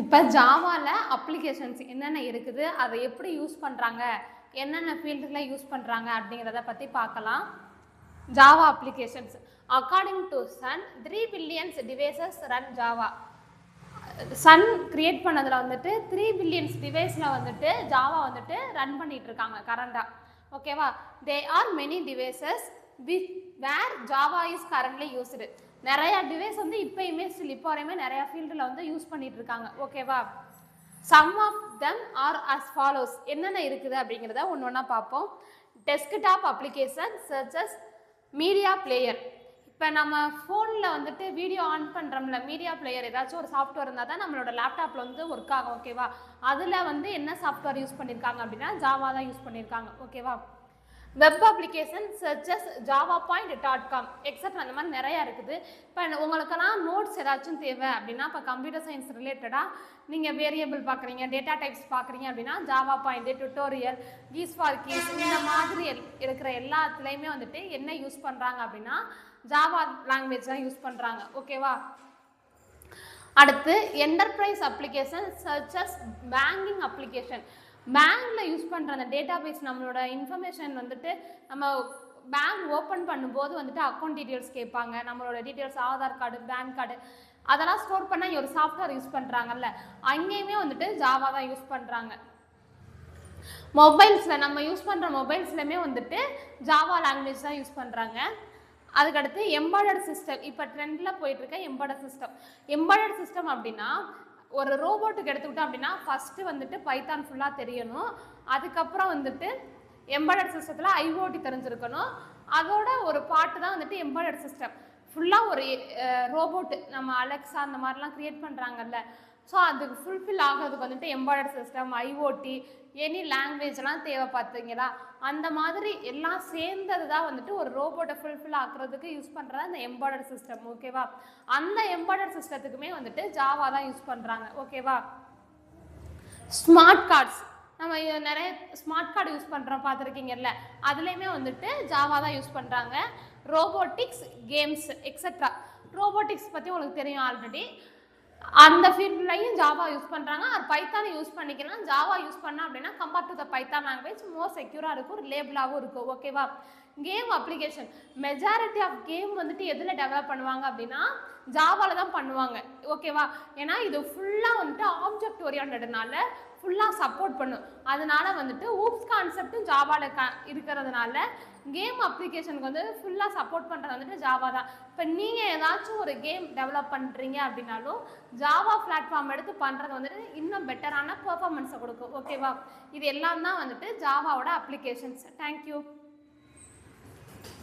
இப்போ ஜாவாவில் அப்ளிகேஷன்ஸ் என்னென்ன இருக்குது, அதை எப்படி யூஸ் பண்ணுறாங்க, என்னென்ன ஃபீல்டில் யூஸ் பண்ணுறாங்க அப்படிங்கிறத பற்றி பார்க்கலாம். Java applications according to Sun 3 billions devices run Java. Sun create பண்ணதில் வந்துட்டு 3 பில்லியன்ஸ் டிவைஸில் வந்துட்டு ஜாவா வந்துட்டு ரன் பண்ணிகிட்டு இருக்காங்க கரண்டாக. ஓகேவா? They are many devices which where Java is currently used. நிறையா டிவைஸ் வந்து இப்போயுமே ஸ்டில் இப்போ வரையுமே நிறையா ஃபீல்டில் வந்து யூஸ் பண்ணிட்டு இருக்காங்க. ஓகேவா? Some of them are as follows. என்னென்ன இருக்குது அப்படிங்கிறத ஒன்று ஒன்றா பார்ப்போம். டெஸ்க்டாப் அப்ளிகேஷன் சர்ச்சஸ் மீடியா பிளேயர். இப்போ நம்ம ஃபோனில் வந்துட்டு வீடியோ ஆன் பண்ணுறோம்ல, மீடியா பிளேயர் ஏதாச்சும் ஒரு சாஃப்ட்வேர் இருந்தால் தான் நம்மளோட லேப்டாப்பில் வந்து ஒர்க் ஆகும். ஓகேவா? அதில் வந்து என்ன சாஃப்ட்வேர் யூஸ் பண்ணியிருக்காங்க அப்படின்னா ஜாவா தான் யூஸ் பண்ணியிருக்காங்க. ஓகேவா? Web application churches javapoint.com etcetera அந்த மாதிரி நிறையா இருக்குது. இப்போ உங்களுக்கெல்லாம் நோட்ஸ் ஏதாச்சும் தேவை அப்படின்னா, இப்போ கம்ப்யூட்டர் சயின்ஸ் ரிலேட்டடாக நீங்கள் வேரியபிள் பார்க்குறீங்க, டேட்டா டைப்ஸ் பார்க்குறீங்க அப்படின்னா Java point, tutorial, keys for keys இந்த மாதிரி இருக்கிற எல்லாத்துலேயுமே வந்துட்டு என்ன யூஸ் பண்ணுறாங்க அப்படின்னா ஜாவா லாங்குவேஜ் தான் யூஸ் பண்ணுறாங்க. ஓகேவா? அடுத்து என்டர்பிரைஸ் அப்ளிகேஷன் சர்ச்சஸ் பேங்கிங் அப்ளிகேஷன். பேங்க்கில் யூஸ் பண்ணுற அந்த டேட்டா பேஸ், நம்மளோட இன்ஃபர்மேஷன் வந்துட்டு நம்ம பேங்க் ஓப்பன் பண்ணும்போது வந்துட்டு அக்கௌண்ட் டீட்டெயில்ஸ் கேட்பாங்க, நம்மளோட details Aadhaar card, PAN card அதெல்லாம் ஸ்டோர் பண்ண ஒரு சாஃப்ட்வேர் யூஸ் பண்ணுறாங்கல்ல, அங்கேயுமே வந்துட்டு ஜாவா தான் யூஸ் பண்ணுறாங்க. மொபைல்ஸில் நம்ம யூஸ் பண்ணுற மொபைல்ஸ்லையுமே வந்துட்டு ஜாவா லாங்குவேஜ் தான் யூஸ் பண்ணுறாங்க. அதுக்கடுத்து எம்பெடட் சிஸ்டம். இப்போ ட்ரெண்டில் போயிட்டுருக்க எம்பெடட் சிஸ்டம். எம்பெடட் சிஸ்டம் அப்படின்னா ஒரு ரோபோட்டுக்கு எடுத்துக்கிட்டோம் அப்படின்னா ஃபஸ்ட்டு வந்துட்டு பைத்தான் ஃபுல்லாக தெரியணும். அதுக்கப்புறம் வந்துட்டு எம்பெடட் சிஸ்டத்தில் ஐஓடி தெரிஞ்சிருக்கணும். அதோட ஒரு பாட்டு தான் வந்துட்டு எம்பெடட் சிஸ்டம். ஃபுல்லாக ஒரு ரோபோட்டு நம்ம அலெக்ஸா அந்த மாதிரிலாம் க்ரியேட் பண்ணுறாங்கல்ல, ஸோ அதுக்கு ஃபுல்ஃபில் ஆகிறதுக்கு வந்துட்டு எம்பெடட் சிஸ்டம், ஐஓடி, எனி லாங்குவேஜ்லாம் தேவை. பார்த்தீங்களா? அந்த மாதிரி எல்லாம் சேர்ந்தது தான் வந்துட்டு ஒரு ரோபோட்டை ஃபுல்ஃபில் ஆக்குறதுக்கு யூஸ் பண்ணுறது அந்த எம்பெடட் சிஸ்டம். ஓகேவா? அந்த எம்பெடட் சிஸ்டத்துக்குமே வந்துட்டு ஜாவா தான் யூஸ் பண்ணுறாங்க. ஓகேவா? ஸ்மார்ட் கார்ட்ஸ், நம்ம நிறைய ஸ்மார்ட் கார்டு யூஸ் பண்ணுறோம் பார்த்துருக்கீங்கல்ல, அதுலேயுமே வந்துட்டு ஜாவா தான் யூஸ் பண்ணுறாங்க. Robotics, games etcetera. ரோபோட்டிக்ஸ் பற்றி உங்களுக்கு தெரியும் ஆல்ரெடி. அந்த ஃபீல்ட்லையும் ஜாவா யூஸ் பண்ணுறாங்க. அது பைத்தானை யூஸ் பண்ணிக்கலாம். ஜாவா யூஸ் பண்ணா அப்படின்னா compare to the Python language more செக்யூராக இருக்கும், ரிலேபிளாகவும் இருக்கும். ஓகேவா? Game application majority of game வந்துட்டு எதில் டெவலப் பண்ணுவாங்க அப்படின்னா ஜாவாவில் தான் பண்ணுவாங்க. ஓகேவா? ஏன்னா இது ஃபுல்லாக வந்துட்டு ஆப்ஜெக்ட் ஓரியன்டட்னால ஃபுல்லாக சப்போர்ட் பண்ணும். அதனால வந்துட்டு ஊப்ஸ் கான்செப்டும் ஜாவாவில் இருக்கிறதுனால கேம் அப்ளிகேஷனுக்கு வந்து ஃபுல்லாக சப்போர்ட் பண்ணுறது வந்துட்டு ஜாவா தான். இப்போ நீங்கள் ஏதாச்சும் ஒரு கேம் டெவலப் பண்ணுறீங்க அப்படின்னாலும் ஜாவா பிளாட்ஃபார்ம் எடுத்து பண்ணுறது வந்துட்டு இன்னும் பெட்டரான பெர்ஃபார்மன்ஸை கொடுக்கும். ஓகேவா? இது எல்லாம் தான் வந்துட்டு ஜாவாவோட அப்ளிகேஷன்ஸ். தேங்க்யூ.